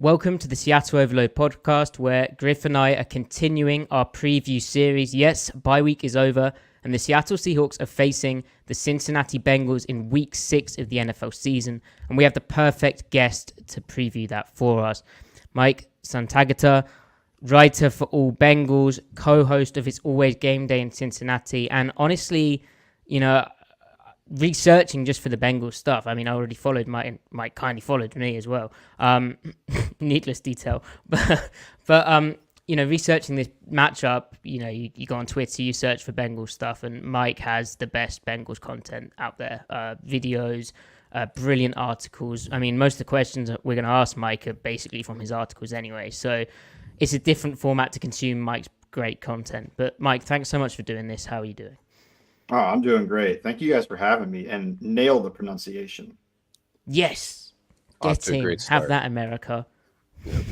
Welcome to the Seattle Overload podcast, where Griff and I are continuing our preview series. Yes, bye week is over, and the Seattle Seahawks are facing the Cincinnati Bengals in week 6 of the NFL season, and we have the perfect guest to preview that for us. Mike Santagata, writer for AllBengals, co-host of It's Always Gameday in Cincinnati, and honestly, researching just for the Bengals stuff. I mean, I already followed Mike kindly followed me as well. Needless detail. But researching this matchup, you go on Twitter, you search for Bengals stuff, and Mike has the best Bengals content out there. Videos, brilliant articles. I mean, most of the questions that we're going to ask Mike are basically from his articles anyway. So it's a different format to consume Mike's great content. But Mike, thanks so much for doing this. How are you doing? Oh, I'm doing great. Thank you guys for having me, and nail the pronunciation. Yes. Have that, America. Yep.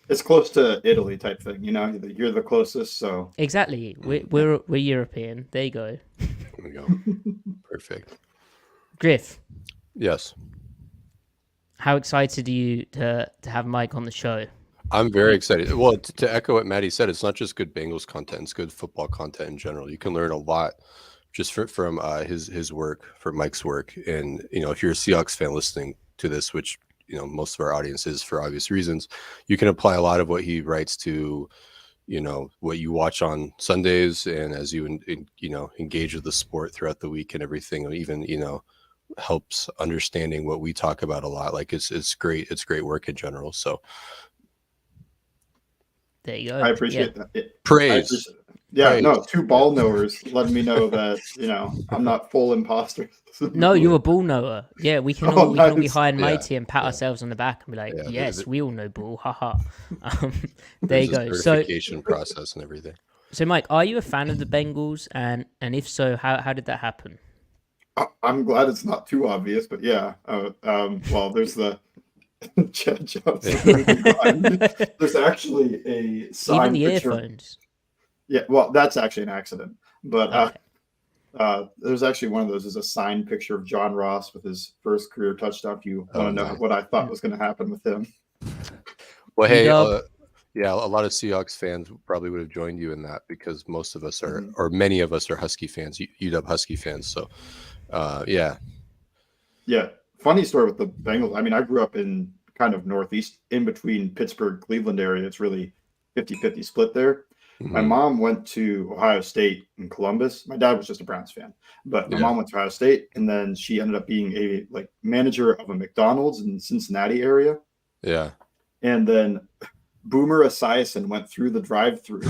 It's close to Italy type thing, you're the closest, so. Exactly. We're European. There you go. There we go. Perfect. Griff. Yes. How excited are you to have Mike on the show? I'm very excited. Well, to echo what Maddie said, it's not just good Bengals content; it's good football content in general. You can learn a lot just from his work, from Mike's work. And if you're a Seahawks fan listening to this, which most of our audience is for obvious reasons, you can apply a lot of what he writes to what you watch on Sundays, and as you engage with the sport throughout the week and everything, and even helps understanding what we talk about a lot. Like it's great. It's great work in general. So. There you go. I appreciate that. Praise. Praise. Two ball knowers letting me know that, I'm not full imposter. No, you're a ball knower. Yeah, we can all be high and mighty and pat ourselves on the back and be like, yes, we all know ball. Haha. There you go. Certification process and everything. So, Mike, are you a fan of the Bengals? And if so, how did that happen? I'm glad it's not too obvious, but yeah. There's the Chad Johnson. There's actually a signed even the picture. Earphones. Yeah, well, that's actually an accident. But there's actually one of those is a signed picture of John Ross with his first career touchdown. If you want to know what I thought was going to happen with him. Well, hey, a lot of Seahawks fans probably would have joined you in that because most of us are, or many of us are Husky fans, UW Husky fans. So, yeah. Yeah. Funny story with the Bengals. I mean, I grew up in kind of northeast, in between Pittsburgh, Cleveland area. It's really 50-50 split there. Mm-hmm. My mom went to Ohio State in Columbus. My dad was just a Browns fan, but my mom went to Ohio State, and then she ended up being a manager of a McDonald's in the Cincinnati area. Yeah. And then Boomer Esiason went through the drive-thru,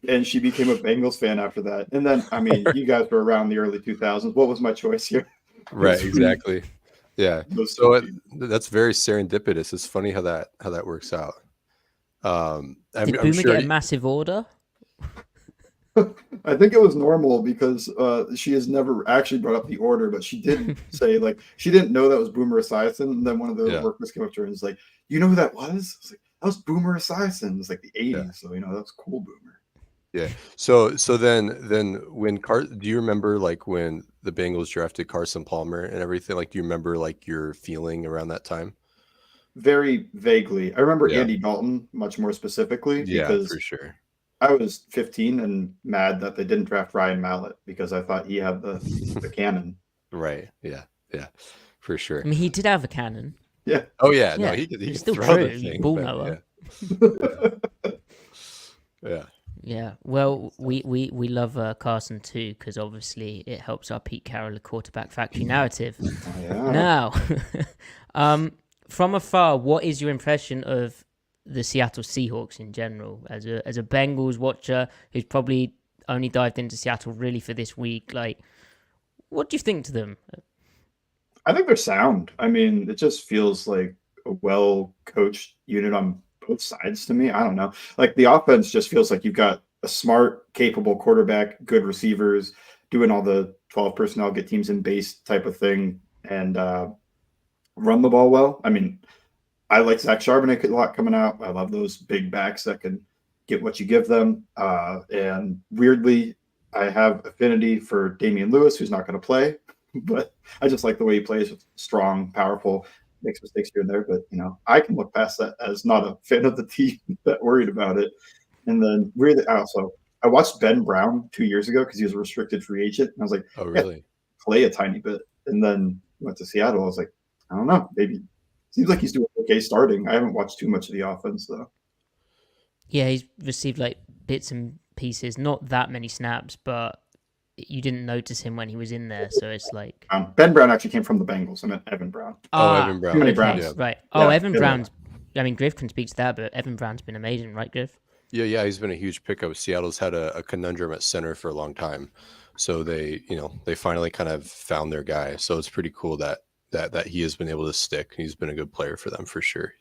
and she became a Bengals fan after that. And then, I mean, you guys were around the early 2000s. What was my choice here? Right, exactly. Yeah. So that's very serendipitous. It's funny how that works out. Did Boomer get a massive order? I think it was normal because she has never actually brought up the order, but she did say she didn't know that was Boomer Esiason. And then one of the workers came up to her and was like, "You know who that was?" I was like, "That was Boomer Esiason." It was like the 80s, so that was cool, Boomer. Yeah. So then when do you remember when the Bengals drafted Carson Palmer and everything? Do you remember your feeling around that time? Very vaguely. I remember Andy Dalton much more specifically because for sure. I was 15 and mad that they didn't draft Ryan Mallett because I thought he had the cannon. Right. Yeah. Yeah. For sure. I mean, he did have a cannon. Yeah. Oh yeah. No, he could still throw true. the thing. Ball knower. Yeah. Yeah, well, we love Carson too because obviously it helps our Pete Carroll quarterback factory narrative. Now, from afar, what is your impression of the Seattle Seahawks in general as a Bengals watcher who's probably only dived into Seattle really for this week? What do you think to them? I think they're sound. I mean, it just feels like a well-coached unit on both sides to me. I don't know. The offense just feels like you've got a smart, capable quarterback, good receivers, doing all the 12 personnel, get teams in base type of thing, and run the ball well. I mean, I like Zach Charbonnet a lot coming out. I love those big backs that can get what you give them. And weirdly, I have affinity for Damian Lewis, who's not going to play, but I just like the way he plays, strong, powerful. makes mistakes here and there, but I can look past that as not a fan of the team that worried about it. And then I watched Ben Brown 2 years ago because he was a restricted free agent, and I was like, Oh, really? Yeah, play a tiny bit. And then went to Seattle. I was like, I don't know, maybe seems like he's doing okay starting. I haven't watched too much of the offense though. Yeah, he's received like bits and pieces, not that many snaps, but you didn't notice him when he was in there, so it's like Ben Brown actually came from the Bengals. I meant Evan Brown. Evan Brown. Too many okay, Browns. right. Yeah, Evan yeah. Brown's. I mean, Griff can speak to that, but Evan Brown's been amazing, right, Griff? Yeah, he's been a huge pickup. Seattle's had a conundrum at center for a long time, so they finally kind of found their guy. So it's pretty cool that he has been able to stick. He's been a good player for them for sure.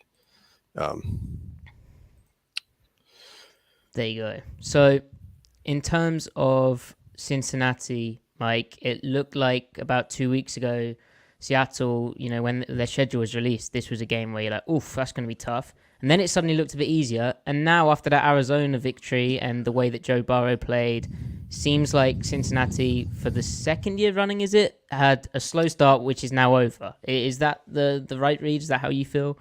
There you go. So, in terms of Cincinnati, Mike, it looked like about 2 weeks ago, Seattle, when their schedule was released, this was a game where you're like, oof, that's going to be tough. And then it suddenly looked a bit easier. And now, after that Arizona victory and the way that Joe Burrow played, seems like Cincinnati, for the second year running, had a slow start, which is now over. Is that the right read? Is that how you feel?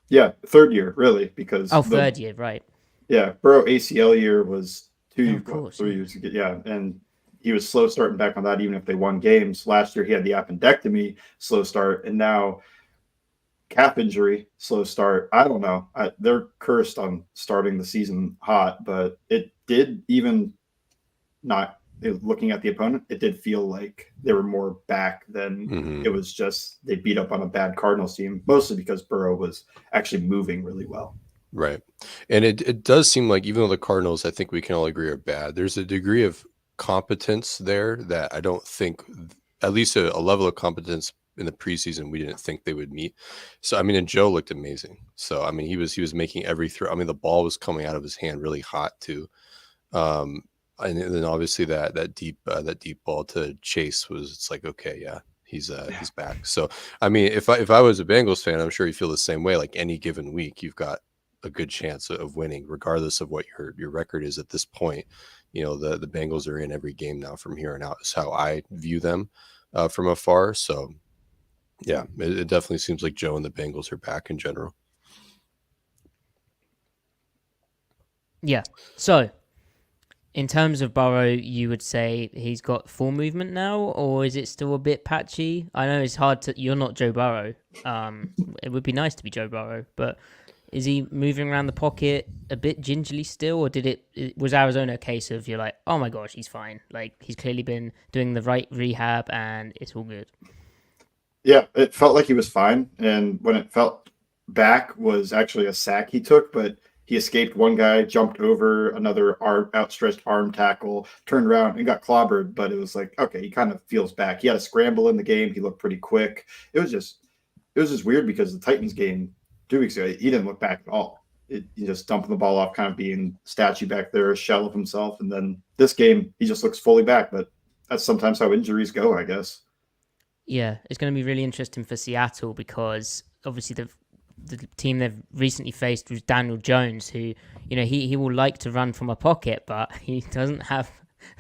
Yeah, third year, really, because third year, right. Yeah, Burrow ACL year was 3 years ago. Yeah, and he was slow starting back on that, even if they won games. Last year, he had the appendectomy, slow start, and now calf injury, slow start. I don't know. They're cursed on starting the season hot, but it did even not looking at the opponent, it did feel like they were more back than it was just they beat up on a bad Cardinals team, mostly because Burrow was actually moving really well. Right. And it does seem like even though the Cardinals, I think we can all agree are bad, there's a degree of competence there that I don't think, at least a level of competence in the preseason, we didn't think they would meet. So, I mean, and Joe looked amazing. So, I mean, he was making every throw. I mean, the ball was coming out of his hand really hot too. And then obviously that deep ball to Chase it's like, okay, yeah, he's back. So, I mean, if I was a Bengals fan, I'm sure you feel the same way. Like any given week, you've got a good chance of winning, regardless of what your record is at this point. The Bengals are in every game now from here on out is how I view them from afar. So yeah, it definitely seems like Joe and the Bengals are back in general. Yeah. So in terms of Burrow, you would say he's got full movement now, or is it still a bit patchy? I know it's hard you're not Joe Burrow. It would be nice to be Joe Burrow, but is he moving around the pocket a bit gingerly still, or was Arizona a case of you're like, oh my gosh, he's fine? Like he's clearly been doing the right rehab and it's all good. Yeah, it felt like he was fine. And when it felt back was actually a sack he took, but he escaped one guy, jumped over another outstretched arm tackle, turned around and got clobbered. But it was like, okay, he kind of feels back. He had a scramble in the game. He looked pretty quick. It was just weird because the Titans game 2 weeks ago, he didn't look back at all. He just dumping the ball off, kind of being statue back there, a shell of himself. And then this game, he just looks fully back. But that's sometimes how injuries go, I guess. Yeah, it's going to be really interesting for Seattle because obviously the team they've recently faced was Daniel Jones, who, he will like to run from a pocket, but he doesn't have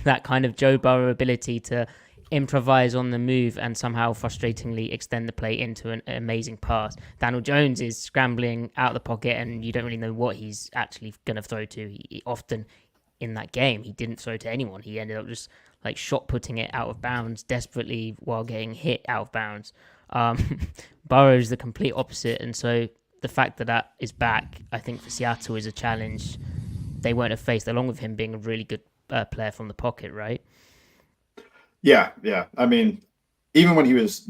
that kind of Joe Burrow ability to improvise on the move and somehow frustratingly extend the play into an amazing pass. Daniel Jones is scrambling out of the pocket and you don't really know what he's actually going to throw to. He often in that game, he didn't throw to anyone. He ended up just like shot putting it out of bounds desperately while getting hit out of bounds. Burrow's the complete opposite, and so the fact that is back, I think for Seattle is a challenge they won't have faced, along with him being a really good player from the pocket, right? Yeah. I mean, even when he was,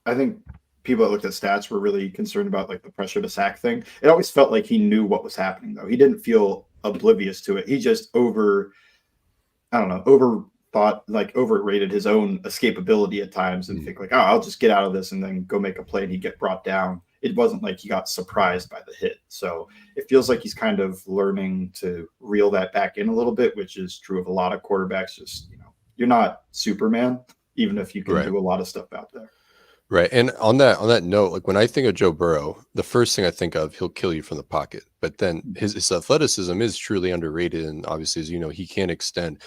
I think people that looked at stats were really concerned about like the pressure to sack thing. It always felt like he knew what was happening, though. He didn't feel oblivious to it. He just overrated his own escapability at times and think like, oh, I'll just get out of this and then go make a play and he'd get brought down. It wasn't like he got surprised by the hit. So it feels like he's kind of learning to reel that back in a little bit, which is true of a lot of quarterbacks. Just, you're not Superman, even if you can do a lot of stuff out there. Right. And on that note, like when I think of Joe Burrow, the first thing I think of, he'll kill you from the pocket. But then his athleticism is truly underrated. And obviously, as you know, he can extend.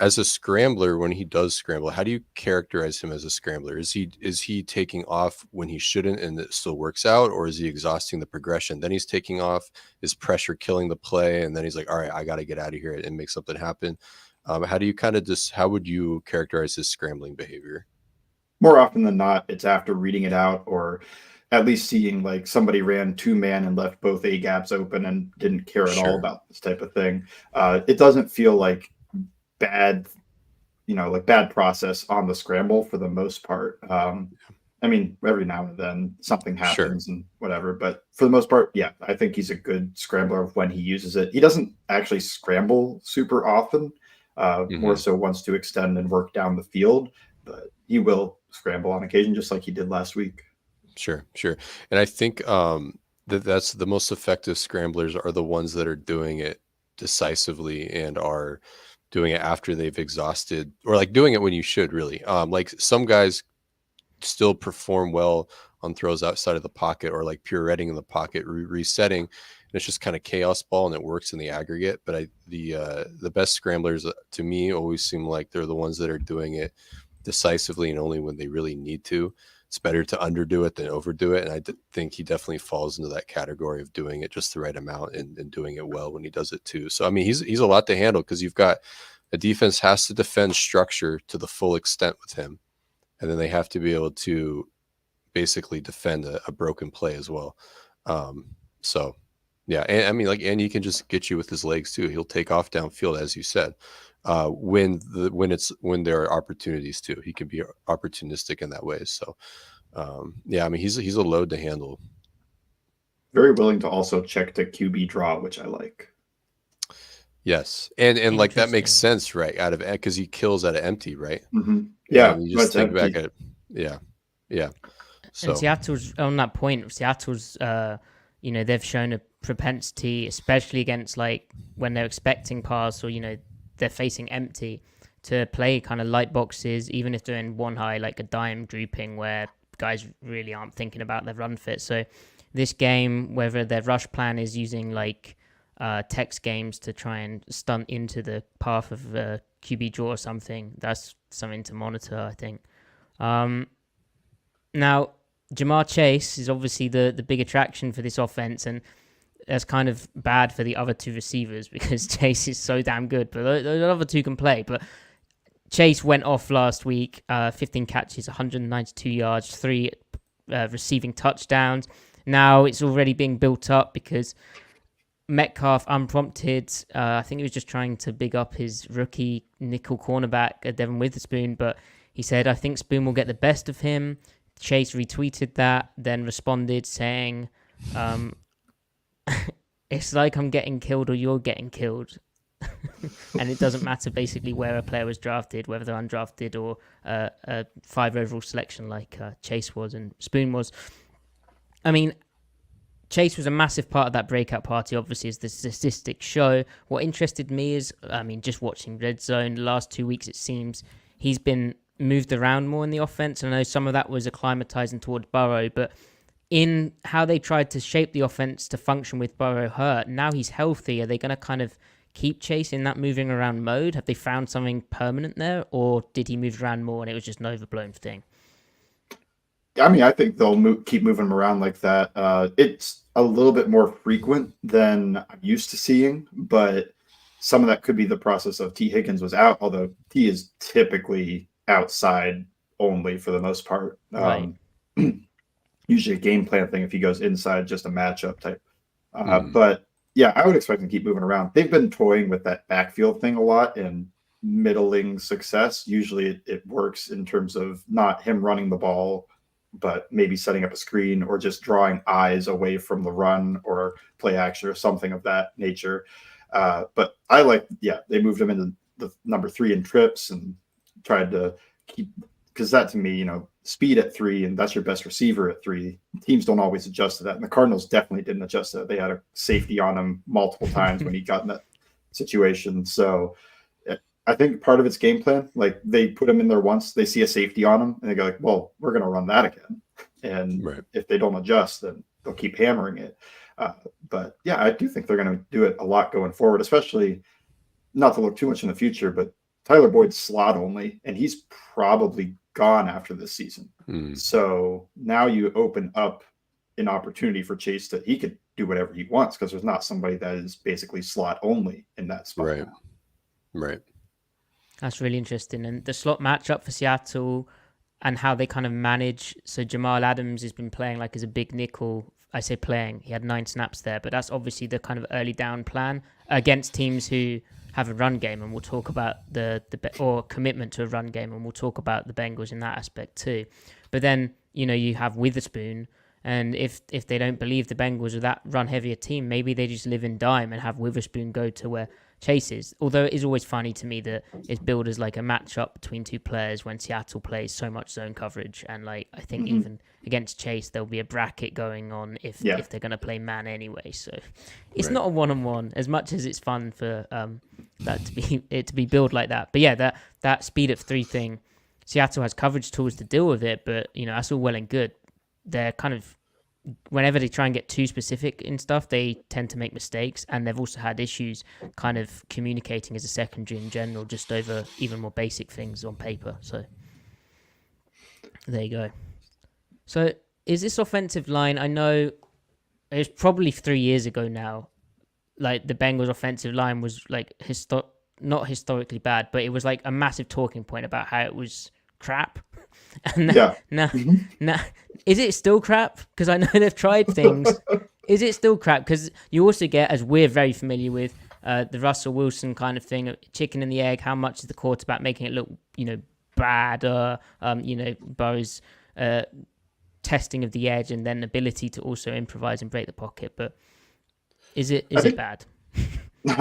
as a scrambler, when he does scramble, how do you characterize him as a scrambler? Is he taking off when he shouldn't and it still works out, or is he exhausting the progression? Then he's taking off, is pressure killing the play, and then he's like, all right, I got to get out of here and make something happen. How do you how would you characterize his scrambling behavior? More often than not, it's after reading it out, or at least seeing like somebody ran 2-man and left both A gaps open and didn't care at all about this type of thing. It doesn't feel like bad process on the scramble for the most part. I mean, every now and then something happens and whatever, but for the most part, yeah, I think he's a good scrambler when he uses it. He doesn't actually scramble super often, more so wants to extend and work down the field, but he will scramble on occasion, just like he did last week. Sure. And I think that's the most effective scramblers are the ones that are doing it decisively and are doing it after they've exhausted, or like doing it when you should really. Like some guys still perform well on throws outside of the pocket, or like pirouetting in the pocket, resetting, and it's just kind of chaos ball and it works in the aggregate. But the best scramblers to me always seem like they're the ones that are doing it decisively and only when they really need to. It's better to underdo it than overdo it. And I think he definitely falls into that category of doing it just the right amount and doing it well when he does it too. So, I mean, he's a lot to handle, because you've got a defense has to defend structure to the full extent with him. And then they have to be able to basically defend a broken play as well. So yeah. And I mean, and he can just get you with his legs too. He'll take off downfield, as you said. When there are opportunities too, he can be opportunistic in that way. So, yeah, I mean, he's a load to handle. Very willing to also check to QB draw, which I like. Yes, and like that makes sense, right? Because he kills out of empty, right? Mm-hmm. Yeah, you just think back at it. Yeah. So and Seattle's on that point. Seattle's, they've shown a propensity, especially against like when they're expecting pass, or they're facing empty, to play kind of light boxes, even if they're in one high, like a dime drooping, where guys really aren't thinking about their run fit. So this game, whether their rush plan is using like text games to try and stunt into the path of QB draw or something, that's something to monitor, I think. Now, Jamar Chase is obviously the big attraction for this offense, and that's kind of bad for the other two receivers because Chase is so damn good, but the other two can play. But Chase went off last week, 15 catches, 192 yards, 3 receiving touchdowns. Now it's already being built up because Metcalf, unprompted, I think he was just trying to big up his rookie nickel cornerback, Devin Witherspoon, but he said, I think Spoon will get the best of him. Chase retweeted that, then responded saying, it's like I'm getting killed or you're getting killed. And it doesn't matter basically where a player was drafted, whether they're undrafted or a 5 overall selection like Chase was and Spoon was. I mean, Chase was a massive part of that breakout party, obviously, as the statistics show. What interested me is, just watching Red Zone the last 2 weeks, it seems he's been moved around more in the offense. And I know some of that was acclimatizing toward Burrow, but in how they tried to shape the offense to function with Burrow hurt, now he's healthy. Are they going to kind of keep Chase in that moving around mode? Have they found something permanent there, or did he move around more and it was just an overblown thing? I mean, I think they'll keep moving him around like that. It's a little bit more frequent than I'm used to seeing, but some of that could be the process of T. Higgins was out, although T is typically outside only for the most part. Right. Usually a game plan thing if he goes inside, just a matchup type. But yeah, I would expect him to keep moving around. They've been toying with that backfield thing a lot and middling success. Usually it works in terms of not him running the ball, but maybe setting up a screen or just drawing eyes away from the run or play action or something of that nature. But I they moved him into the number 3 in trips and tried to keep, because that to me, speed at 3, and that's your best receiver at 3. Teams don't always adjust to that. And the Cardinals definitely didn't adjust to that. They had a safety on him multiple times when he got in that situation. So I think part of its game plan, like they put him in there once, they see a safety on him, and they go like, well, we're going to run that again. And if they don't adjust, then they'll keep hammering it. But yeah, I do think they're going to do it a lot going forward, especially not to look too much in the future, but Tyler Boyd's slot only, and he's probably gone after this season. So now you open up an opportunity for Chase he could do whatever he wants because there's not somebody that is basically slot only in that spot. Right. Now. Right. That's really interesting. And the slot matchup for Seattle and how they kind of manage. So Jamal Adams has been playing like as a big nickel. I say playing. He had 9 snaps there, but that's obviously the kind of early down plan against teams who have a run game, and we'll talk about or commitment to a run game, and we'll talk about the Bengals in that aspect too. But then, you have Witherspoon, and if they don't believe the Bengals are that run heavier team, maybe they just live in dime and have Witherspoon go to where Chase is. Although it is always funny to me that it's billed as like a matchup between two players when Seattle plays so much zone coverage, and like I think even against Chase there'll be a bracket going on if they're going to play man anyway. So it's not a one-on-one as much as it's fun for that to be billed like that. But yeah, that speed of 3 thing, Seattle has coverage tools to deal with it, but that's all well and good. They're kind of, whenever they try and get too specific in stuff, they tend to make mistakes, and they've also had issues kind of communicating as a secondary in general, just over even more basic things on paper. So there you go. So is this offensive line, I know it was probably 3 years ago now, like the Bengals offensive line was like not historically bad, but it was like a massive talking point about how it was crap. And now, is it still crap? Because I know they've tried things. Is it still crap? Because you also get, as we're very familiar with, the Russell Wilson kind of thing, chicken and the egg. How much is the quarterback making it look, bad? Burrow's testing of the edge, and then ability to also improvise and break the pocket. But is it bad?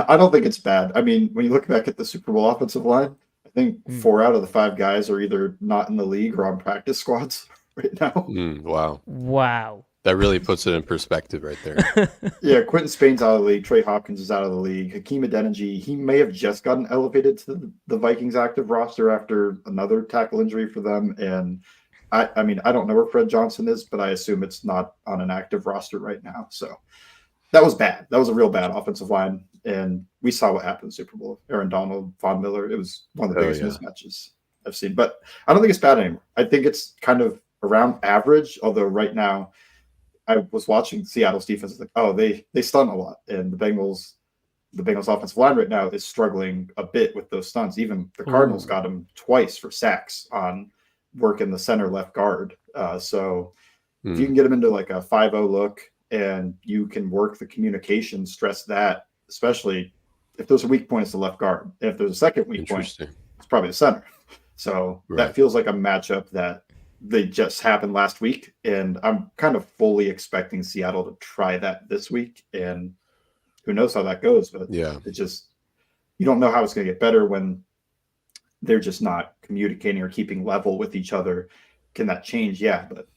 I don't think it's bad. I mean, when you look back at the Super Bowl offensive line, I think 4 out of the 5 guys are either not in the league or on practice squads right now. Wow. That really puts it in perspective right there. Yeah, Quentin Spain's out of the league. Trey Hopkins is out of the league. Hakeem Adeniji, he may have just gotten elevated to the Vikings active roster after another tackle injury for them. And I mean, I don't know where Fred Johnson is, but I assume it's not on an active roster right now. So that was bad. That was a real bad offensive line. And we saw what happened in the Super Bowl. Aaron Donald, Von Miller. It was one of the biggest mismatches I've seen. But I don't think it's bad anymore. I think it's kind of around average, although right now I was watching Seattle's defense. Like, oh, they stun a lot. And the Bengals offensive line right now is struggling a bit with those stunts. Even the Cardinals got him twice for sacks on work in the center left guard. So if you can get him into like a 5-0 look and you can work the communication, stress that, especially if there's a weak point, it's the left guard. And if there's a second weak point, it's probably the center. So that feels like a matchup that they just happened last week. And I'm kind of fully expecting Seattle to try that this week. And who knows how that goes. But it just, you don't know how it's going to get better when they're just not communicating or keeping level with each other. Can that change? Yeah, but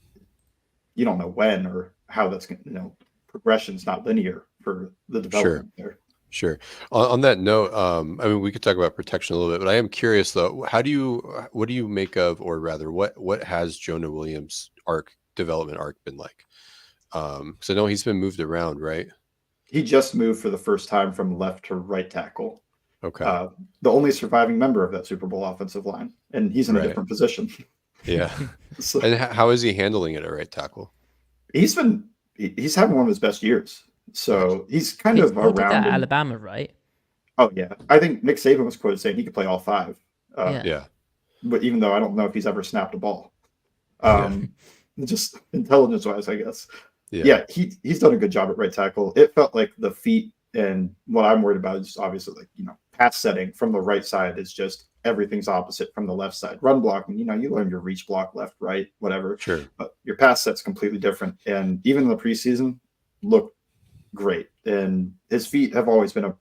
you don't know when or how that's going to, progression's not linear for the development there. Sure. On that note, I mean, we could talk about protection a little bit, but I am curious though. What do you make of, or rather, what has Jonah Williams' development arc been like? Because I know he's been moved around, right? He just moved for the first time from left to right tackle. Okay. The only surviving member of that Super Bowl offensive line, and he's in a different position. Yeah. So, and how is he handling it at right tackle? He's having one of his best years. So he's kind of around that Alabama, right? Oh yeah, I think Nick Saban was quoted saying he could play all 5. But even though I don't know if he's ever snapped a ball, just intelligence-wise, I guess. Yeah, he's done a good job at right tackle. It felt like the feet, and what I'm worried about is obviously pass setting from the right side is just everything's opposite from the left side. Run blocking, you learn your reach block left, right, whatever. Sure. But your pass set's completely different. And even in the preseason, looked great. And his feet have always been a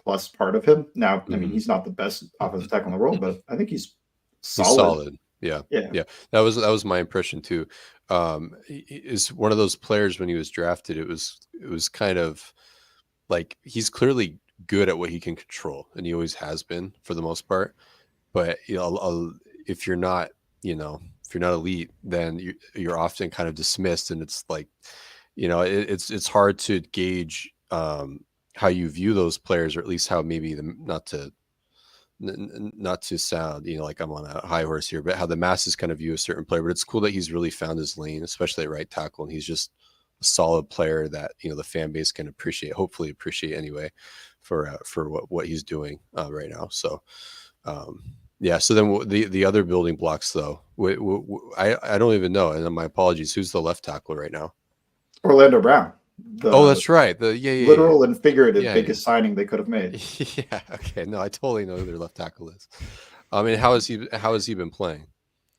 plus part of him. Now, I mean, he's not the best offensive tackle in the world, but I think he's solid. Yeah. That was my impression too. Is one of those players when he was drafted, it was kind of like he's clearly good at what he can control, and he always has been for the most part. But if you're not elite, then you're often kind of dismissed, and it's like, it's hard to gauge how you view those players, or at least how maybe not to not to sound, like I'm on a high horse here, but how the masses kind of view a certain player. But it's cool that he's really found his lane, especially at right tackle, and he's just a solid player that the fan base can hopefully appreciate anyway, for what he's doing right now. So yeah. So then the other building blocks, though, I don't even know, and my apologies. Who's the left tackle right now? Orlando Brown. That's right. Literal and figurative biggest yeah. signing they could have made. Yeah. Okay. No, I totally know who their left tackle is. I mean, how has he been playing?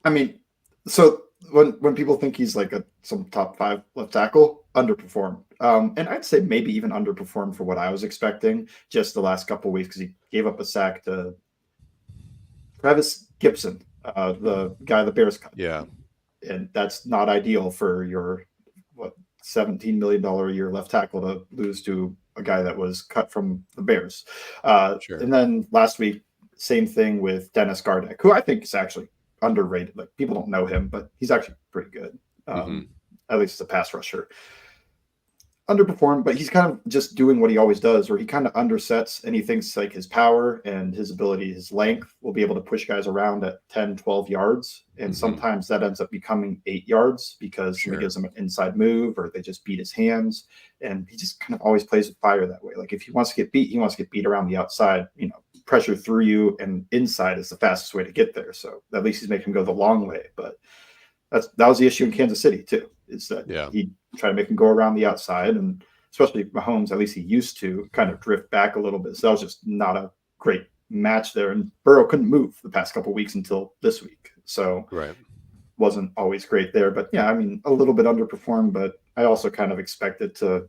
I mean, so when people think he's like some top 5 left tackle, underperformed. And I'd say maybe even underperformed for what I was expecting just the last couple of weeks, because he gave up a sack to Travis Gibson, the guy the Bears cut. Yeah. And that's not ideal for your $17 million a year left tackle to lose to a guy that was cut from the Bears. Sure. And then last week, same thing with Dennis Gardeck, who I think is actually underrated. Like, people don't know him, but he's actually pretty good. At least as a pass rusher. Underperformed, but he's kind of just doing what he always does, where he kind of undersets, and he thinks like his power and his ability, his length will be able to push guys around at 10, 12 yards. And sometimes that ends up becoming 8 yards because he gives them an inside move, or they just beat his hands. And he just kind of always plays with fire that way. Like, if he wants to get beat, he wants to get beat around the outside, pressure through you, and inside is the fastest way to get there. So at least he's making him go the long way. But that was the issue in Kansas City too, is that he tried to make him go around the outside, and especially Mahomes, at least he used to kind of drift back a little bit. So that was just not a great match there. And Burrow couldn't move the past couple of weeks until this week. So wasn't always great there. But yeah, I mean, a little bit underperformed, but I also kind of expected to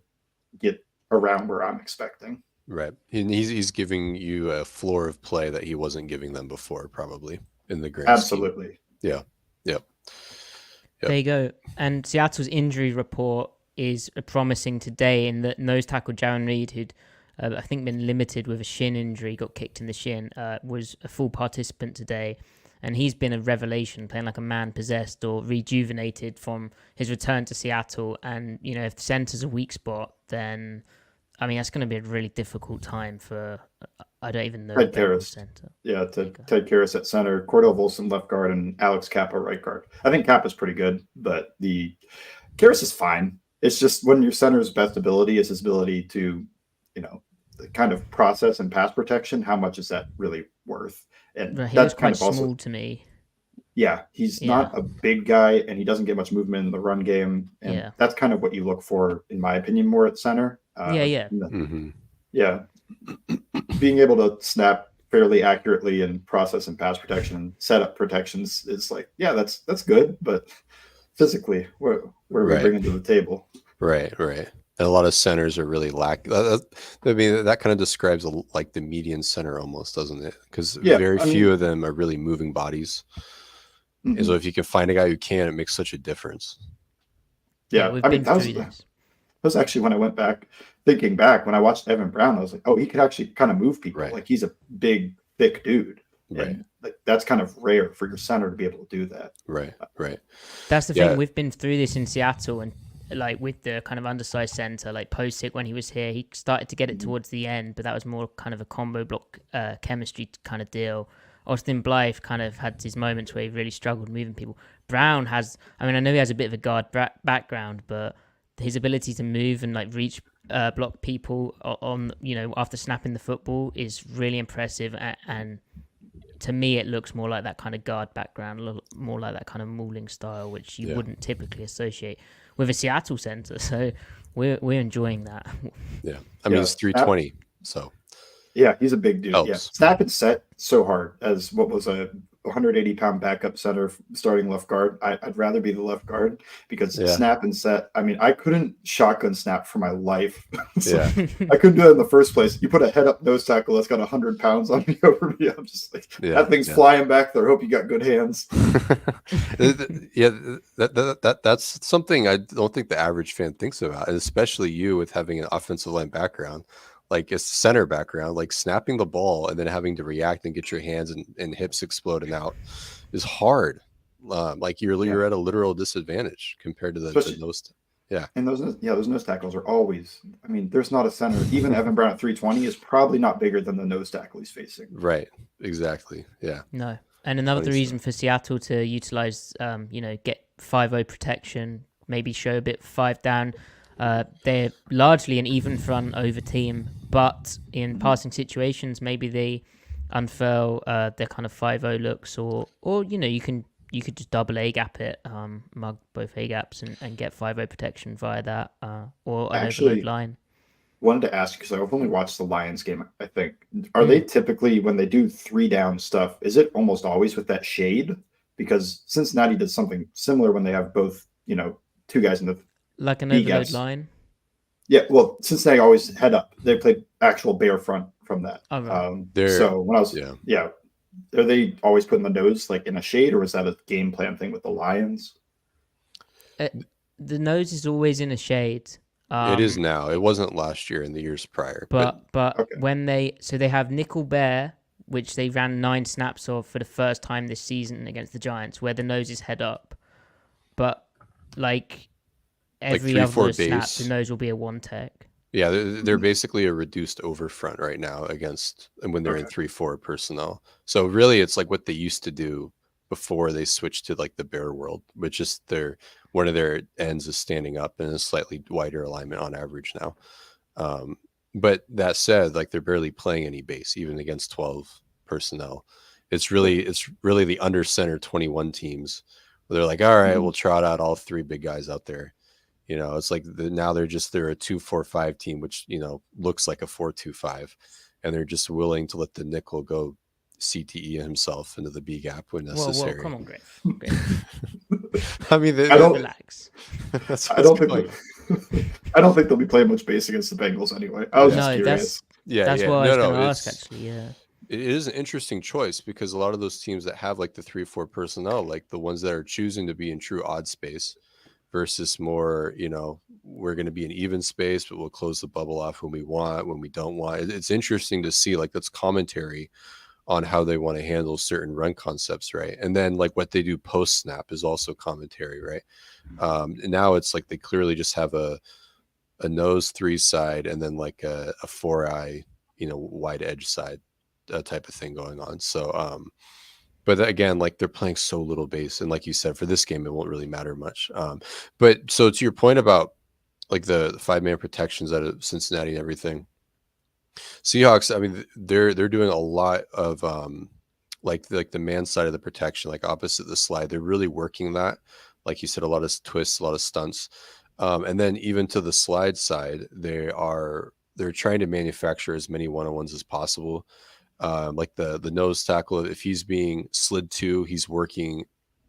get around where I'm expecting. Right. He's giving you a floor of play that he wasn't giving them before, probably, in the grand Absolutely. scheme. Yeah. Yep. There you go. And Seattle's injury report is promising today, in that nose tackle Jaron Reed, who'd I think been limited with a shin injury, got kicked in the shin, was a full participant today. And he's been a revelation, playing like a man possessed or rejuvenated from his return to Seattle. And, if the center's a weak spot, then, I mean, that's going to be a really difficult time for, I don't even know. Ted Karras. Yeah, Ted Karras at center, Cordell Volson left guard, and Alex Kappa right guard. I think Kappa's pretty good, but the Karras is fine. It's just when your center's best ability is his ability to, kind of process and pass protection, how much is that really worth? And that's quite small to me. Yeah, he's not a big guy, and he doesn't get much movement in the run game. And that's kind of what you look for, in my opinion, more at center. Yeah. Being able to snap fairly accurately and process and pass protection and set up protections is like, that's good. But physically, where are we bringing to the table? Right. And a lot of centers are really lack. I mean, that kind of describes like the median center almost, doesn't it? Because very few of them are really moving bodies. And so if you can find a guy who can, it makes such a difference. Yeah, I mean, that was actually when I went back, thinking back, when I watched Evan Brown, I was like, oh, he could actually kind of move people. Like, he's a big, thick dude. And like, that's kind of rare for your center to be able to do that. Right. That's the thing. We've been through this in Seattle, and like with the kind of undersized center, like Posick, when he was here, he started to get it towards the end, but that was more kind of a combo block chemistry kind of deal. Austin Blythe kind of had his moments where he really struggled moving people. Brown has, I mean, I know he has a bit of a guard background, but his ability to move and like reach block people on, after snapping the football is really impressive. And to me, it looks more like that kind of guard background, a little more like that kind of mauling style, which you wouldn't typically associate with a Seattle center. So we're enjoying that. Yeah. I mean, it's 320, so. Yeah, he's a big dude. Helps. Yeah, snap and set so hard as what was a 180-pound backup center starting left guard. I'd rather be the left guard because snap and set. I mean, I couldn't shotgun snap for my life. I couldn't do it in the first place. You put a head up nose tackle that's got 100 pounds on me over me. I'm just like, that thing's flying back there. Hope you got good hands. That's something I don't think the average fan thinks about, and especially you with having an offensive line background. Like a center background, like snapping the ball and then having to react and get your hands and hips exploding out is hard. Like you're at a literal disadvantage compared to the most. Yeah. And those nose tackles are always. I mean, there's not a center. Even Evan Brown at 320 is probably not bigger than the nose tackle he's facing. Right. Exactly. Yeah. No. And another Funny reason stuff. for Seattle to utilize, get 5-0 protection, maybe show a bit 5 down. They're largely an even front over team, but in passing situations, maybe they unfurl their kind of 5-0 looks, or you could just double A gap it, mug both A gaps and get 5-0 protection via that, or an overload line. Wanted to ask because I've only watched the Lions game. I think are they typically when they do 3 down stuff? Is it almost always with that shade? Because Cincinnati did something similar when they have both, 2 guys in the Like an B overload gaps. line. Yeah, well, Cincinnati always head up. They played actual bare front from that. Oh, right. So when I was, are they always putting the nose like in a shade, or is that a game plan thing with the Lions? The nose is always in a shade. It is now. It wasn't last year and the years prior. But Okay. when they have nickel bear, which they ran 9 snaps of for the first time this season against the Giants, where the nose is head up. But like every 3-4 other snap, base. the nose will be a 1 tech. Yeah, they're basically a reduced over front right now when they're in 3-4 personnel. So really, it's like what they used to do before they switched to like the bear world, which is one of their ends is standing up in a slightly wider alignment on average now. But that said, like they're barely playing any base, even against 12 personnel. It's really the under center 21 teams where they're like, all right, we'll trot out all 3 big guys out there. It's like now they're a 2-4-5 team, which looks like a 4-2-5, and they're just willing to let the nickel go CTE himself into the B gap when necessary. Whoa, come on, Griff. I mean, relax. I don't think they'll be playing much base against the Bengals anyway. I was just curious. That's what I was going to ask, actually. Yeah, it is an interesting choice because a lot of those teams that have like the 3-4 personnel, like the ones that are choosing to be in true odd space versus more, we're going to be in even space, but we'll close the bubble off when we want, when we don't want. It's interesting to see, like, that's commentary on how they want to handle certain run concepts, right? And then like what they do post snap is also commentary, right? And now it's like they clearly just have a nose 3 side and then like a 4-eye, wide edge side type of thing going on. So, but again, like they're playing so little base, and like you said, for this game, it won't really matter much. But so to your point about like the 5-man protections out of Cincinnati and everything, Seahawks, I mean, they're doing a lot of like the man side of the protection, like opposite the slide. They're really working that, like you said, a lot of twists, a lot of stunts, and then even to the slide side, they're trying to manufacture as many one-on-ones as possible. Like the nose tackle, if he's being slid to, he's working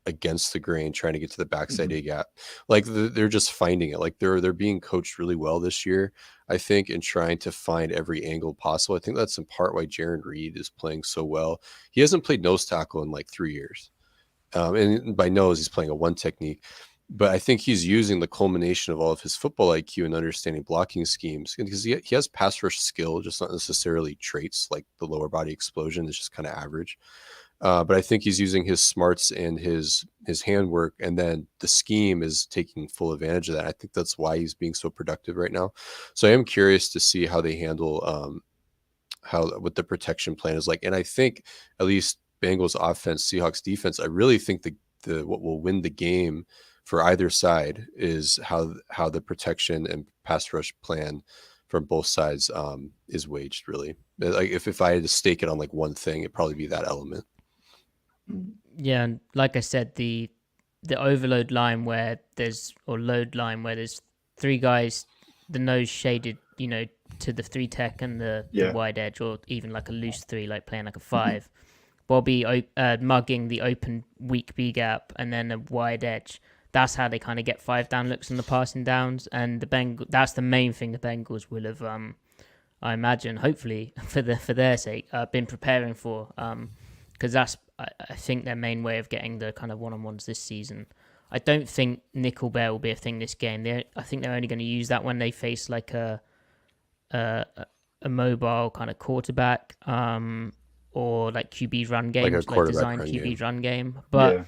against the grain, trying to get to the backside A gap. Like they're just finding it. Like they're being coached really well this year, I think, and trying to find every angle possible. I think that's in part why Jaron Reed is playing so well. He hasn't played nose tackle in like 3 years. And by nose, he's playing a 1 technique. But I think he's using the culmination of all of his football IQ and understanding blocking schemes, because he has pass rush skill, just not necessarily traits like the lower body explosion is just kind of average. But I think he's using his smarts and his handwork, and then the scheme is taking full advantage of that. I think that's why he's being so productive right now. So I am curious to see how they handle what the protection plan is like. And I think at least Bengals offense, Seahawks defense, I really think the what will win the game for either side is how the protection and pass rush plan from both sides is waged. Really, like if I had to stake it on like one thing, it'd probably be that element. Yeah, and like I said, the overload line where load line where there's 3 guys, the nose shaded, to the 3 tech and the wide edge, or even like a loose 3, like playing like a 5. Bobby mugging the open weak B gap and then a wide edge. That's how they kind of get 5 down looks on the passing downs, and that's the main thing the Bengals will have, I imagine, hopefully for their sake, been preparing for, because that's I think their main way of getting the kind of one-on-ones this season. I don't think nickel bear will be a thing this game. I think they're only going to use that when they face like a mobile kind of quarterback, or like QB run games, like designed QB run game. But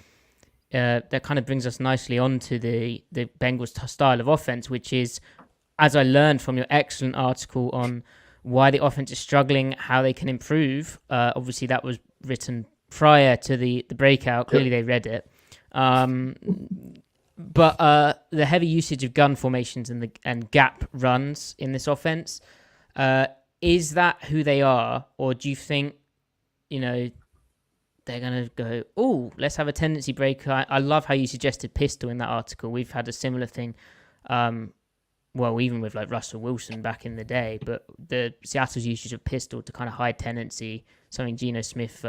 that kind of brings us nicely onto the Bengals style of offense, which is, as I learned from your excellent article on why the offense is struggling, how they can improve. Obviously, that was written prior to the breakout. Clearly, they read it. But the heavy usage of gun formations and gap runs in this offense, is that who they are? Or do you think, they're going to go, oh, let's have a tendency break? I love how you suggested pistol in that article. We've had a similar thing, even with like Russell Wilson back in the day, but the Seattle's usage of pistol to kind of hide tendency, something Geno Smith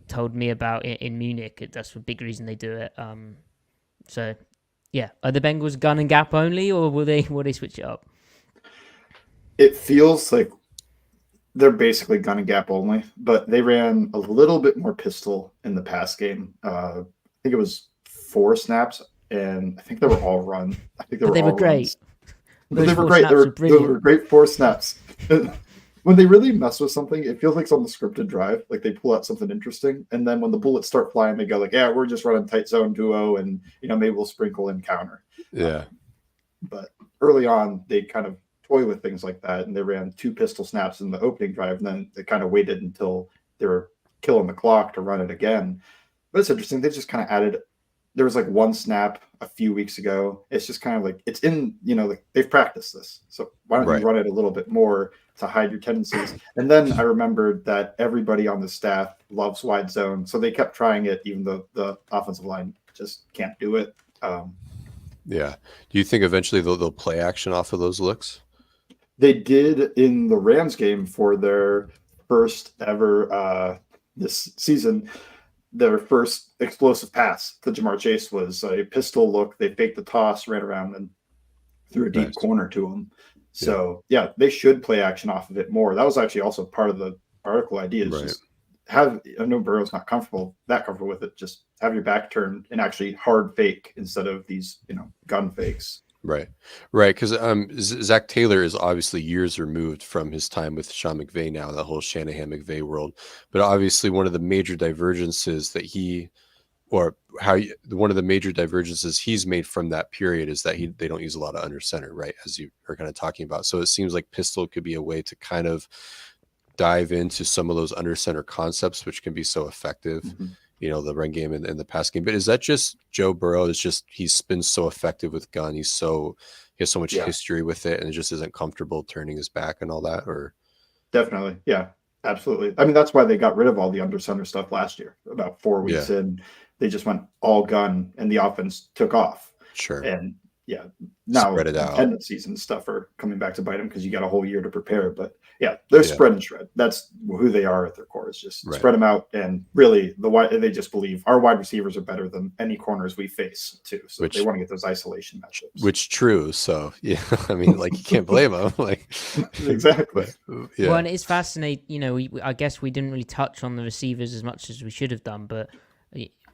told me about in Munich. That's a big reason they do it. So, yeah, are the Bengals gun and gap only, or will they switch it up? It feels like they're basically gun and gap only, but they ran a little bit more pistol in the pass game. I think it was 4 snaps, and I think they were all run. I think they were great. They were great. They were great 4 snaps. When they really mess with something, it feels like it's on the scripted drive. Like they pull out something interesting, and then when the bullets start flying, they go like, "Yeah, we're just running tight zone duo, and maybe we'll sprinkle in counter." Yeah. But early on, they kind of toy with things like that, and they ran 2 pistol snaps in the opening drive, and then they kind of waited until they were killing the clock to run it again. But it's interesting. They just kind of added. There was like 1 snap a few weeks ago. It's just kind of like it's in, like they've practiced this. So why don't you run it a little bit more to hide your tendencies? And then I remembered that everybody on the staff loves wide zone. So they kept trying it, even though the offensive line just can't do it. Yeah. Do you think eventually they'll play action off of those looks? They did in the Rams game for their first ever this season. Their first explosive pass to Jamar Chase was a pistol look. They faked the toss, ran around, and threw a deep corner to him. So, yeah, they should play action off of it more. That was actually also part of the article idea. Just I know Burrow's not comfortable with it. Just have your back turned and actually hard fake instead of these, gun fakes. Right. Because Zach Taylor is obviously years removed from his time with Sean McVay now, that whole Shanahan-McVay world. But obviously one of the major divergences one of the major divergences he's made from that period is that they don't use a lot of under center, right? As you are kind of talking about. So it seems like pistol could be a way to kind of dive into some of those under center concepts, which can be so effective. Mm-hmm. The run game and the pass game. But is that just Joe Burrow? He's been so effective with gun. He has so much history with it, and it just isn't comfortable turning his back and all that? Or definitely, yeah, absolutely. I mean, that's why they got rid of all the under center stuff last year. About 4 weeks in, they just went all gun, and the offense took off. Sure. And now spread it out. Tendencies and stuff are coming back to bite them because you got a whole year to prepare. But they're spread and shred. That's who they are at their core. Is just spread them out, and really they just believe our wide receivers are better than any corners we face too. So they want to get those isolation matchups. Which true. So I mean, like you can't blame them. Like exactly. Well, and it's fascinating. I guess we didn't really touch on the receivers as much as we should have done, but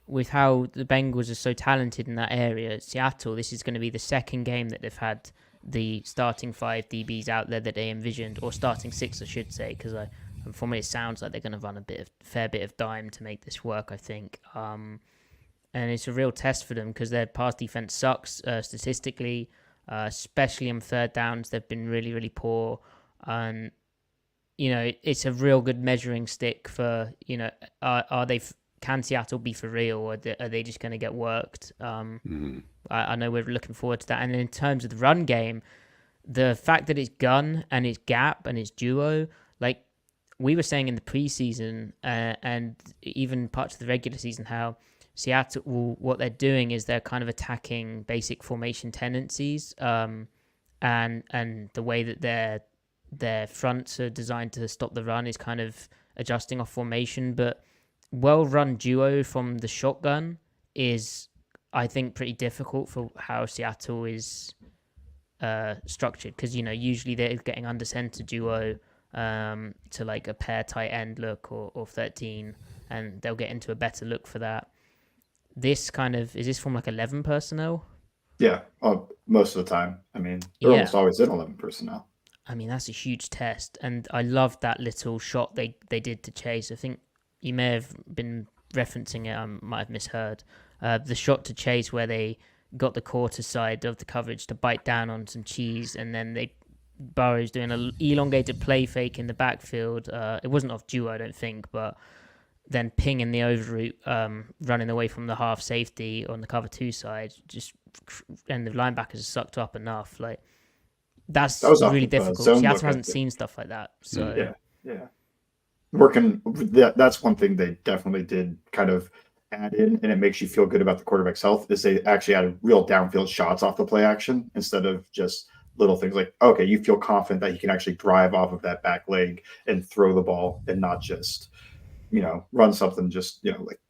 with how the Bengals are so talented in that area, Seattle, this is going to be the second game that they've had the starting 5 DBs out there that they envisioned, or starting 6, I should say, because from it sounds like they're going to run a fair bit of dime to make this work, I think. And it's a real test for them because their pass defense sucks statistically, especially on third downs. They've been really, really poor. And, it's a real good measuring stick for, can Seattle be for real, or are they just going to get worked? I know we're looking forward to that. And in terms of the run game, the fact that it's gun and it's gap and it's duo, like we were saying in the preseason and even parts of the regular season, how Seattle, what they're doing is they're kind of attacking basic formation tendencies, and the way that their fronts are designed to stop the run is kind of adjusting off formation, but well-run duo from the shotgun is, I think, pretty difficult for how Seattle is structured, because usually they're getting under center duo to like a pair tight end look or 13, and they'll get into a better look for that. Is this from like 11 personnel? Yeah, most of the time. I mean, they're almost always in 11 personnel. I mean, that's a huge test, and I love that little shot they did to Chase. I think you may have been referencing it, I might have misheard. The shot to Chase where they got the quarter side of the coverage to bite down on some cheese, and then Burrow's doing an elongated play fake in the backfield. It wasn't off due, I don't think, but then pinging the over route, running away from the half safety on the cover 2 side, and the linebackers are sucked up enough. Like that was really difficult. Seattle hasn't seen stuff like that. So yeah. That's one thing they definitely did kind of add in, and it makes you feel good about the quarterback's health, is they actually added real downfield shots off the play action instead of just little things like, okay, you feel confident that he can actually drive off of that back leg and throw the ball and not just, run something just, like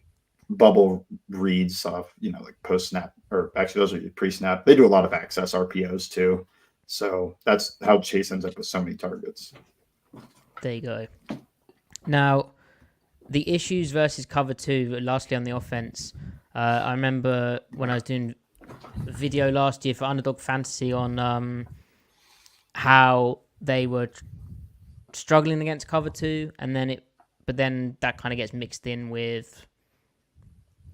bubble reads off, like post snap, or actually those are pre-snap. They do a lot of access RPOs too. So that's how Chase ends up with so many targets. There you go. Now, the issues versus cover 2, lastly on the offense, I remember when I was doing a video last year for Underdog Fantasy on how they were struggling against cover 2, but then that kind of gets mixed in with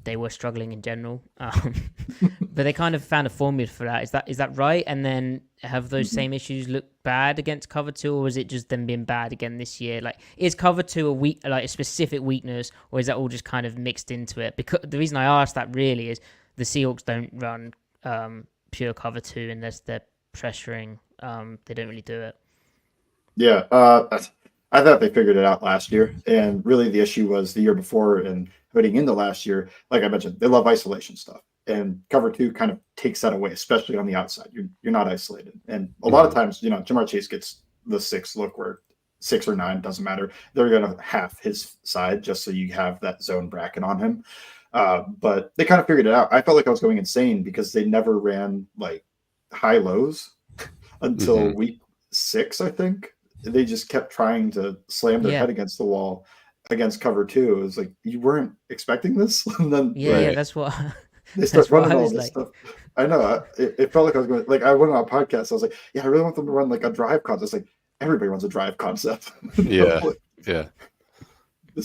they were struggling in general. But they kind of found a formula for that. Is that right? And then have those same issues look bad against cover 2, or is it just them being bad again this year? Like, is cover 2 a specific weakness, or is that all just kind of mixed into it? Because the reason I asked that really is the Seahawks don't run pure cover 2 unless they're pressuring. They don't really do it. Yeah, I thought they figured it out last year, and really the issue was the year before and heading into last year. Like I mentioned, they love isolation stuff, and cover 2 kind of takes that away, especially on the outside. You're not isolated, and a lot of times, Jamar Chase gets the 6 look where 6 or 9 doesn't matter. They're going to half his side just so you have that zone bracket on him. But they kind of figured it out. I felt like I was going insane because they never ran like high lows until week 6, I think. They just kept trying to slam their head against the wall against cover 2. It was like, you weren't expecting this? And then that's what they start running all this stuff. I know. It felt like I was going, like, I went on a podcast. I was like, yeah, I really want them to run like a drive concept. It's like, everybody runs a drive concept. Yeah.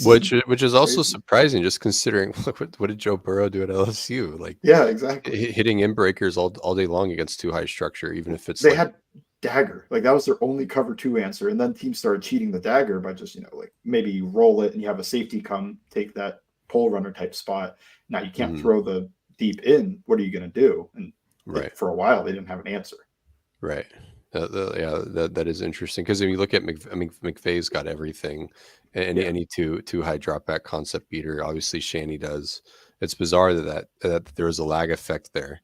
Which is also surprising, just considering what did Joe Burrow do at LSU? Like, yeah, exactly, hitting in breakers all day long against too high structure, even if it's they had dagger, like that was their only cover 2 answer, and then teams started cheating the dagger by just like maybe you roll it and you have a safety come take that pole runner type spot. Now you can't throw the deep in. What are you going to do? And for a while they didn't have an answer. Right. That is interesting, because if you look at McVay's got everything, and any too high drop back concept beater. Obviously, Shanny does. It's bizarre that there was a lag effect there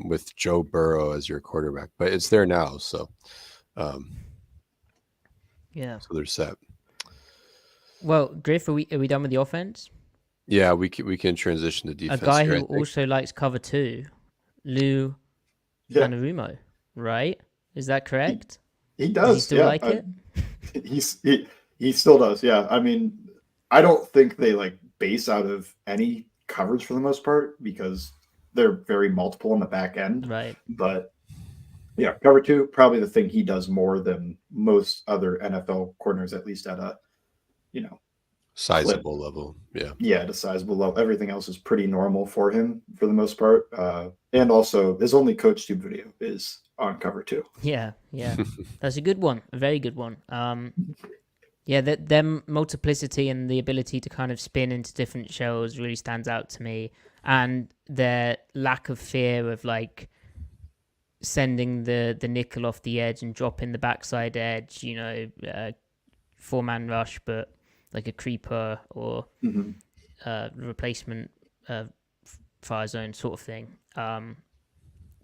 with Joe Burrow as your quarterback, but it's there now. So, so they're set. Well, Griff, are we done with the offense? Yeah, we can transition to defense. A guy who also likes cover 2, Lou Anarumo, right? Is that correct? He does. Does he still like it? He still does. Yeah. I mean, I don't think they like base out of any coverage for the most part because they're very multiple on the back end. Right. But yeah, cover 2, probably the thing he does more than most other NFL corners, at least at a, sizable level. Yeah. Yeah, at a sizable level. Everything else is pretty normal for him for the most part. And also his only coach tube video is on cover 2. Yeah. That's a good one. A very good one. Their multiplicity and the ability to kind of spin into different shells really stands out to me. And their lack of fear of like sending the nickel off the edge and dropping the backside edge, 4-man rush, but like a creeper or replacement fire zone sort of thing.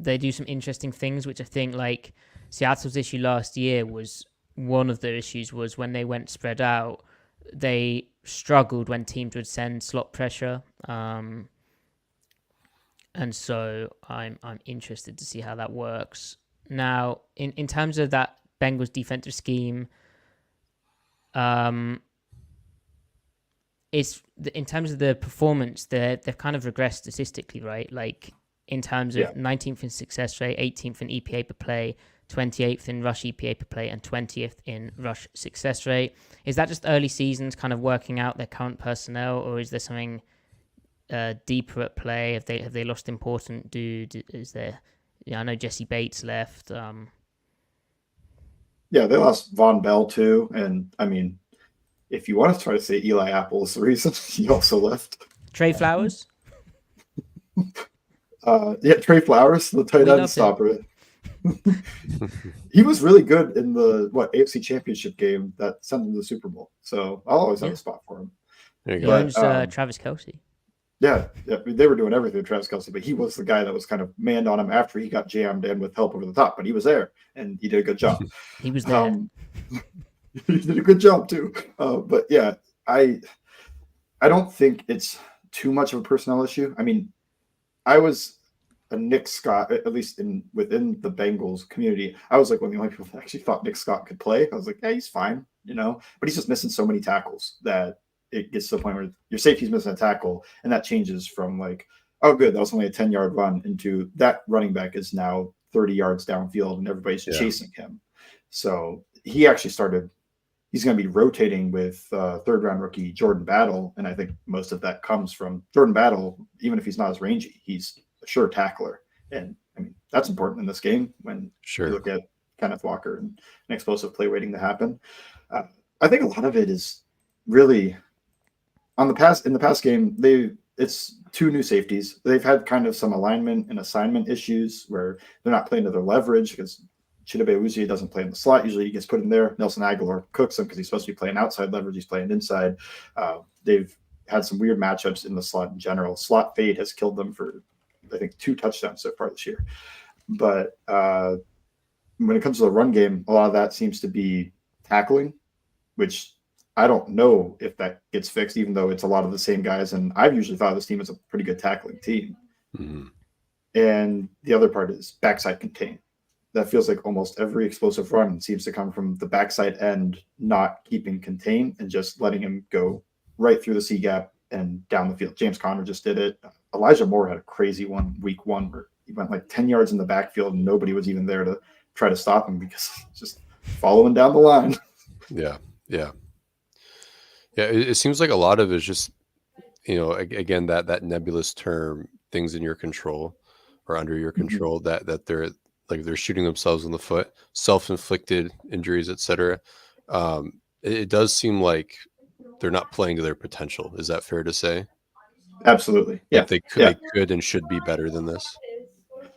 They do some interesting things, which I think like Seattle's issue last year was one of their issues was when they went spread out, they struggled when teams would send slot pressure. And so I'm interested to see how that works. Now, in terms of that Bengals defensive scheme, it's in terms of the performance, they've kind of regressed statistically, right? Like in terms of 19th in success rate, 18th in EPA per play, 28th in rush EPA per play, and 20th in rush success rate. Is that just early seasons kind of working out their current personnel, or is there something deeper at play? Have they lost important dude? Is there? Yeah, I know Jesse Bates left. Yeah, they lost Von Bell too, and I mean, if you want to try to say Eli Apple is the reason, he also left. Trey Flowers. Yeah, Trey Flowers, the tight end stopper. He was really good in the AFC Championship game that sent him to the Super Bowl. So I'll always have a spot for him. There you He go. owns Travis Kelce. Yeah, they were doing everything with Travis Kelce, but he was the guy that was kind of manned on him after he got jammed in with help over the top. But he was there, and he did a good job. He was there. He did a good job too. But yeah, I don't think it's too much of a personnel issue. I mean, I was a Nick Scott, at least within the Bengals community. I was like one of the only people that actually thought Nick Scott could play. I was like, yeah, he's fine, but he's just missing so many tackles that it gets to the point where your safety's missing a tackle, and that changes from like, oh, good, that was only a 10-yard run, into that running back is now 30 yards downfield and everybody's chasing him. So he actually he's going to be rotating with third-round rookie Jordan Battle, and I think most of that comes from Jordan Battle. Even if he's not as rangy, he's a sure tackler, and I mean that's important in this game when you look at Kenneth Walker and an explosive play waiting to happen. I think a lot of it is really in the past game. It's two new safeties. They've had kind of some alignment and assignment issues where they're not playing to their leverage because Chidobe Awuzie doesn't play in the slot. Usually he gets put in there. Nelson Aguilar cooks him because he's supposed to be playing outside leverage. He's playing inside. They've had some weird matchups in the slot in general. Slot fade has killed them for, I think, 2 touchdowns so far this year. But when it comes to the run game, a lot of that seems to be tackling, which I don't know if that gets fixed, even though it's a lot of the same guys. And I've usually thought this team is a pretty good tackling team. Mm-hmm. And the other part is backside contain. That feels like almost every explosive run seems to come from the backside end, not keeping contain and just letting him go right through the C gap and down the field. James Conner just did it. Elijah Moore had a crazy one week 1 where he went like 10 yards in the backfield and nobody was even there to try to stop him because he's just following down the line. Yeah. It seems like a lot of it is just, again, that nebulous term, things in your control or under your control, that they're shooting themselves in the foot, self-inflicted injuries, etc. It does seem like they're not playing to their potential. Is that fair to say? Absolutely. Yeah. They could and should be better than this.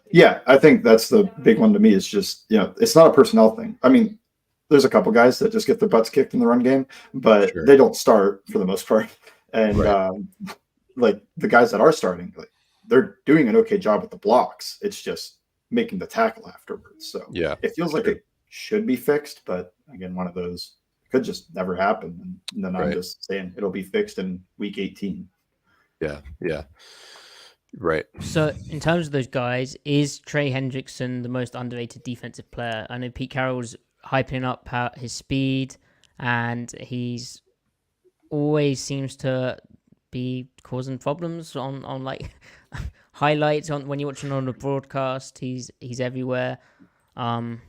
Yeah, I think that's the big one to me. Is just, it's not a personnel thing. I mean, there's a couple guys that just get their butts kicked in the run game, but they don't start for the most part. And like the guys that are starting, they're doing an okay job with the blocks. It's just making the tackle afterwards. So it feels like it should be fixed, but again, one of those could just never happen. And then I'm just saying it'll be fixed in week 18. Yeah. Right. So in terms of those guys, is Trey Hendrickson the most underrated defensive player? I know Pete Carroll's hyping up his speed, and he's always seems to be causing problems on like highlights on when you're watching on the broadcast. He's everywhere. I mean,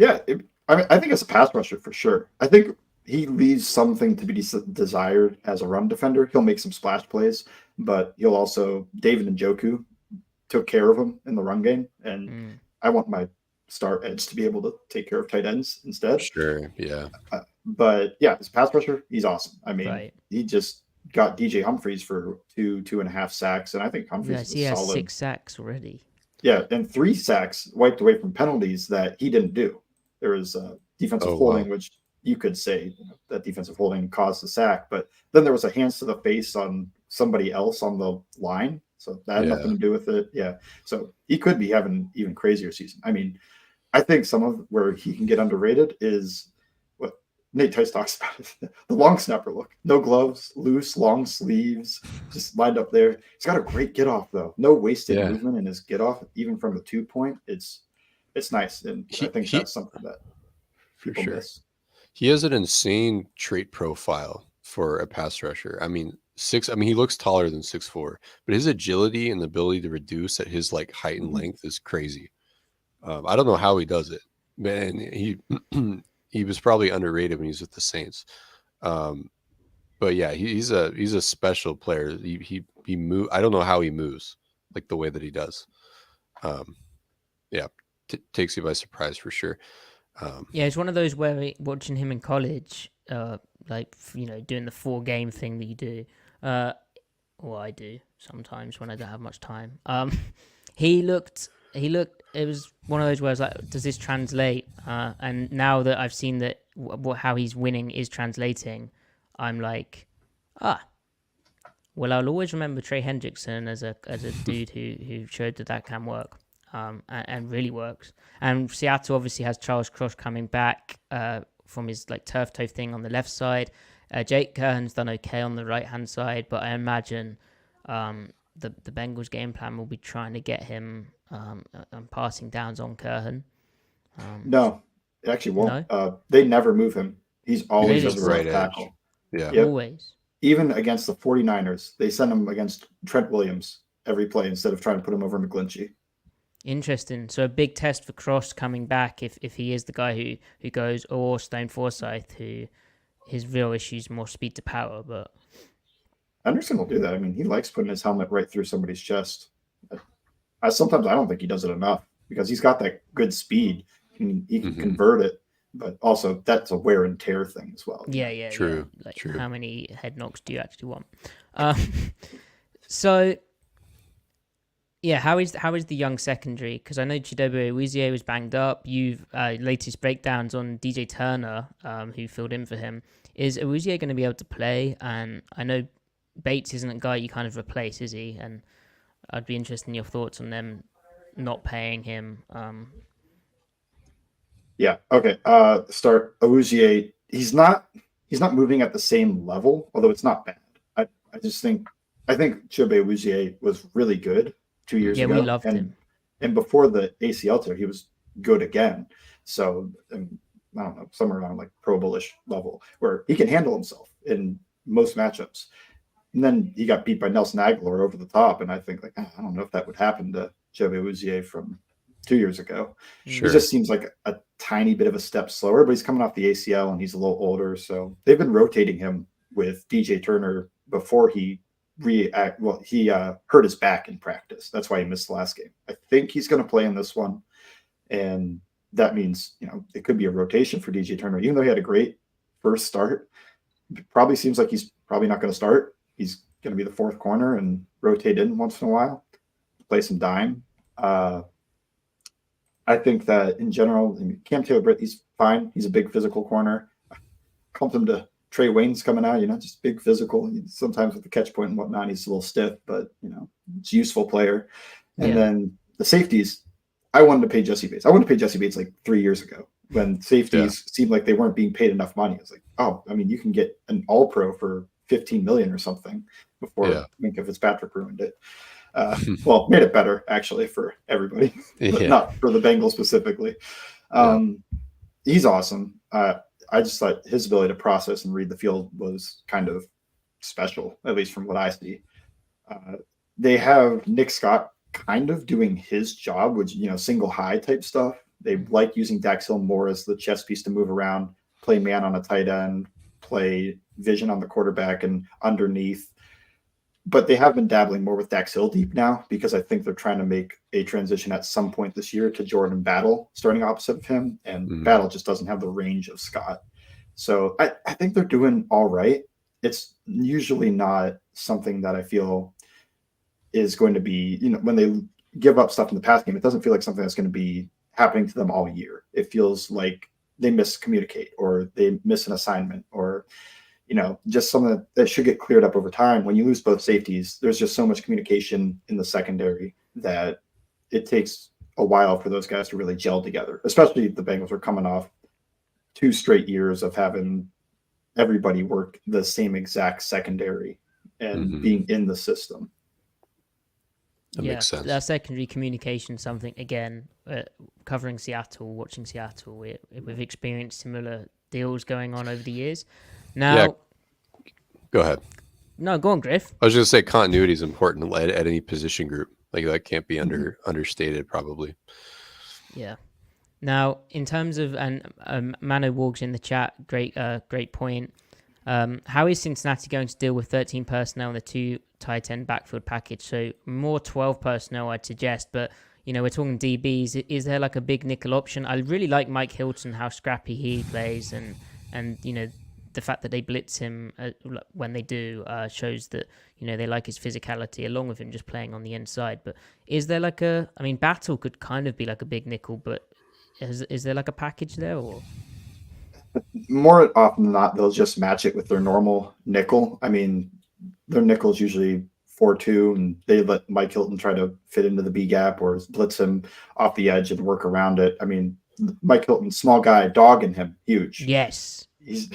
I think it's a pass rusher for sure. I think he leaves something to be desired as a run defender. He'll make some splash plays, but he'll also, David Njoku took care of him in the run game, and I want my star edge to be able to take care of tight ends instead. Sure, yeah. But yeah, as a pass rusher, he's awesome. I mean, he just got DJ Humphries for 2.5 sacks, and I think Humphries is he has solid. 6 sacks already. Yeah, and 3 sacks wiped away from penalties that he didn't do. There was defensive holding, which you could say that defensive holding caused the sack, but then there was a hands to the face on somebody else on the line, so that had nothing to do with it. Yeah, so he could be having an even crazier season. I mean, I think some of where he can get underrated is what Nate Tice talks about, the long snapper look. No gloves, loose, long sleeves, just lined up there. He's got a great get off though. No wasted movement in his get off, even from the 2-point. It's nice, and I think that's something that people miss. He has an insane trait profile for a pass rusher. I mean, he looks taller than 6'4", but his agility and the ability to reduce at his like height and length is crazy. I don't know how he does it, man. He was probably underrated when he was with the Saints. But yeah, he's a special player. He move. I don't know how he moves like the way that he does. Yeah, takes you by surprise for sure. Yeah, it's one of those where watching him in college, like doing the 4-game thing that you do, or I do sometimes when I don't have much time. He looked. It was one of those where I was like, does this translate? And now that I've seen that how he's winning is translating, I'm like, well, I'll always remember Trey Hendrickson as a dude who showed that can work, and really works. And Seattle obviously has Charles Cross coming back from his like turf toe thing on the left side. Jake Kern's done okay on the right hand side, but I imagine the Bengals game plan will be trying to get him passing downs on Kern. No, it actually won't. No? They never move him. He's always Really? as a right tackle. Yeah. Yep. Always. Even against the 49ers, they send him against Trent Williams every play instead of trying to put him over McGlinchey. Interesting. So a big test for Cross coming back if he is the guy who goes, or Stone Forsythe, who his real issue is more speed to power. But Anderson will do that. I mean, he likes putting his helmet right through somebody's chest. Sometimes I don't think he does it enough because he's got that good speed. He can convert it, but also that's a wear and tear thing as well. Yeah. True. Yeah. Like, true. How many head knocks do you actually want? So, yeah, how is the young secondary? Because I know Chidobe Awuzie was banged up. You've latest breakdowns on DJ Turner, who filled in for him. Is Awuzie going to be able to play? And I know Bates isn't a guy you kind of replace, is he? And I'd be interested in your thoughts on them not paying him. Yeah. Okay. Start Awuzie. He's not moving at the same level, although it's not bad. I think Chidobe Awuzie was really good 2 years ago. Yeah, we loved him. And before the ACL tear, he was good again. So I don't know, somewhere around like Pro Bowl-ish level where he can handle himself in most matchups. And then he got beat by Nelson Aguilar over the top. And I think I don't know if that would happen to Chidobe Awuzie from 2 years ago. Sure. He just seems like a tiny bit of a step slower, but he's coming off the ACL and he's a little older. So they've been rotating him with DJ Turner before he hurt his back in practice. That's why he missed the last game. I think he's going to play in this one. And that means, it could be a rotation for DJ Turner, even though he had a great first start. It probably seems like he's probably not going to start. He's going to be the fourth corner and rotate in once in a while, play some dime. I think that in general, Cam Taylor-Britt, he's fine. He's a big physical corner. Comped him to Trey Wayne's coming out, just big physical. Sometimes with the catch point and whatnot, he's a little stiff, but, it's a useful player. And then the safeties, I wanted to pay Jesse Bates. I wanted to pay Jesse Bates like 3 years ago when safeties seemed like they weren't being paid enough money. It's like, you can get an all-pro for $15 million or something before Minka Fitzpatrick ruined it. Well, made it better actually for everybody, but not for the Bengals specifically. He's awesome. I just thought his ability to process and read the field was kind of special, at least from what I see. They have Nick Scott kind of doing his job, which, single high type stuff. They like using Dax Hill more as the chess piece to move around, play man on a tight end, play vision on the quarterback and underneath. But they have been dabbling more with Dax Hill deep now because I think they're trying to make a transition at some point this year to Jordan Battle starting opposite of him. And Battle just doesn't have the range of Scott. So I think they're doing all right. It's usually not something that I feel is going to be, when they give up stuff in the pass game, it doesn't feel like something that's going to be happening to them all year. It feels like they miscommunicate or they miss an assignment or just something that should get cleared up over time. When you lose both safeties, there's just so much communication in the secondary that it takes a while for those guys to really gel together, especially the Bengals are coming off 2 straight years of having everybody work the same exact secondary and being in the system. That makes sense. That secondary communication, something, again, covering Seattle, watching Seattle, we've experienced similar deals going on over the years. Now, go ahead. No, go on, Griff. I was going to say continuity is important at any position group. Like that can't be understated, probably. Yeah. Now, in terms of Mano Wargs in the chat, great point. How is Cincinnati going to deal with 13 personnel and the 2 tight end backfield package? So more 12 personnel, I'd suggest. But we're talking DBs. Is there like a big nickel option? I really like Mike Hilton, how scrappy he plays, and the fact that they blitz him when they do shows that they like his physicality, along with him just playing on the inside. But is there like Battle could kind of be like a big nickel, but is there like a package there, or? More often than not, they'll just match it with their normal nickel. I mean, their nickel is usually 4-2, and they let Mike Hilton try to fit into the B gap or blitz him off the edge and work around it. I mean, Mike Hilton, small guy, dogging him, huge. Yes. He's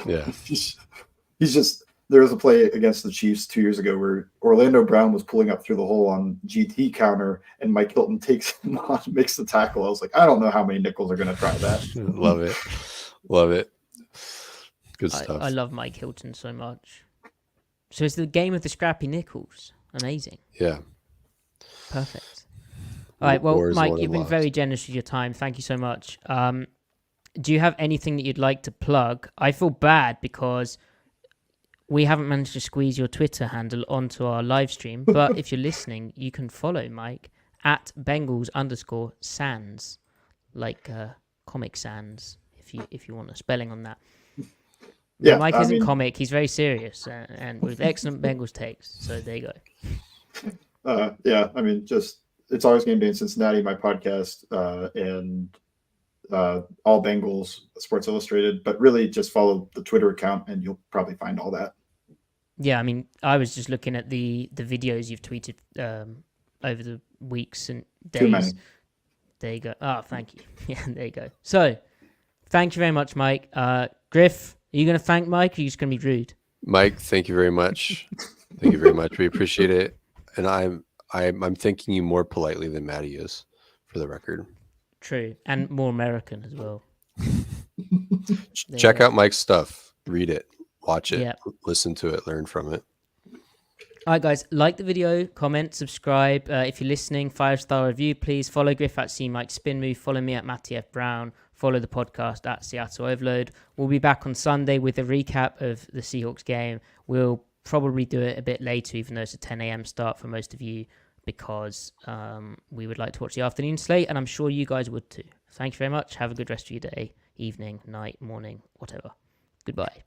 just. There was a play against the Chiefs 2 years ago where Orlando Brown was pulling up through the hole on GT counter, and Mike Hilton takes him on, makes the tackle. I was like, I don't know how many nickels are going to try that. Love it. Good stuff. I love Mike Hilton so much. So it's the game of the scrappy nickels. Amazing. Yeah. Perfect. All right. Well, Mike, you've been very generous with your time. Thank you so much. Do you have anything that you'd like to plug? I feel bad because we haven't managed to squeeze your Twitter handle onto our live stream. But if you're listening, you can follow Mike at Bengals_Sans, like Comic Sans, if you want a spelling on that. Yeah, Mike isn't comic. He's very serious and with excellent Bengals takes. So there you go. Yeah, I mean, it's always Game Day in Cincinnati, my podcast, and All Bengals, Sports Illustrated. But really, just follow the Twitter account, and you'll probably find all that. Yeah, I mean, I was just looking at the videos you've tweeted over the weeks and days. Too many. There you go. Oh, thank you. Yeah, there you go. So, thank you very much, Mike. Griff, are you going to thank Mike, or are you just going to be rude? Mike, thank you very much. Thank you very much. We appreciate it. And I'm thanking you more politely than Maddie is, for the record. True. And more American as well. Check out Mike's stuff. Read it. Watch it. Yeah. Listen to it. Learn from it. All right, guys. Like the video, comment, subscribe. If you're listening, 5-star review, please. Follow Griff at CMikeSpinMove. Follow me at Matty F. Brown. Follow the podcast at Seattle Overload. We'll be back on Sunday with a recap of the Seahawks game. We'll probably do it a bit later, even though it's a 10 a.m. start for most of you, because we would like to watch the afternoon slate, and I'm sure you guys would too. Thank you very much. Have a good rest of your day, evening, night, morning, whatever. Goodbye.